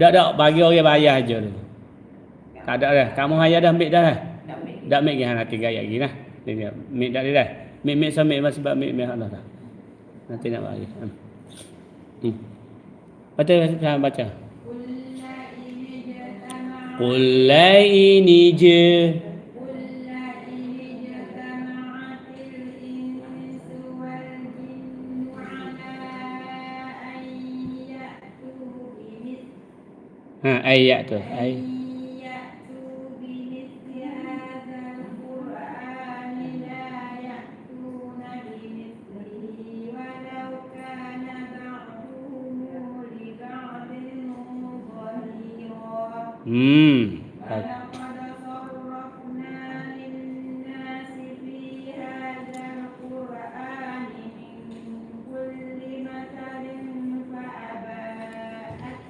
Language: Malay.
Tak, bagi orang bayar aja tu. Tak ada dah. Kamu haya dah ambil dah. Dah ambil ke nanti gaya lagi nah. Ni ambil dah dah. Ambil sampai masih ambil Allah dah. Nanti nak bagi. Baca. Qul la ini je. Ayat tu.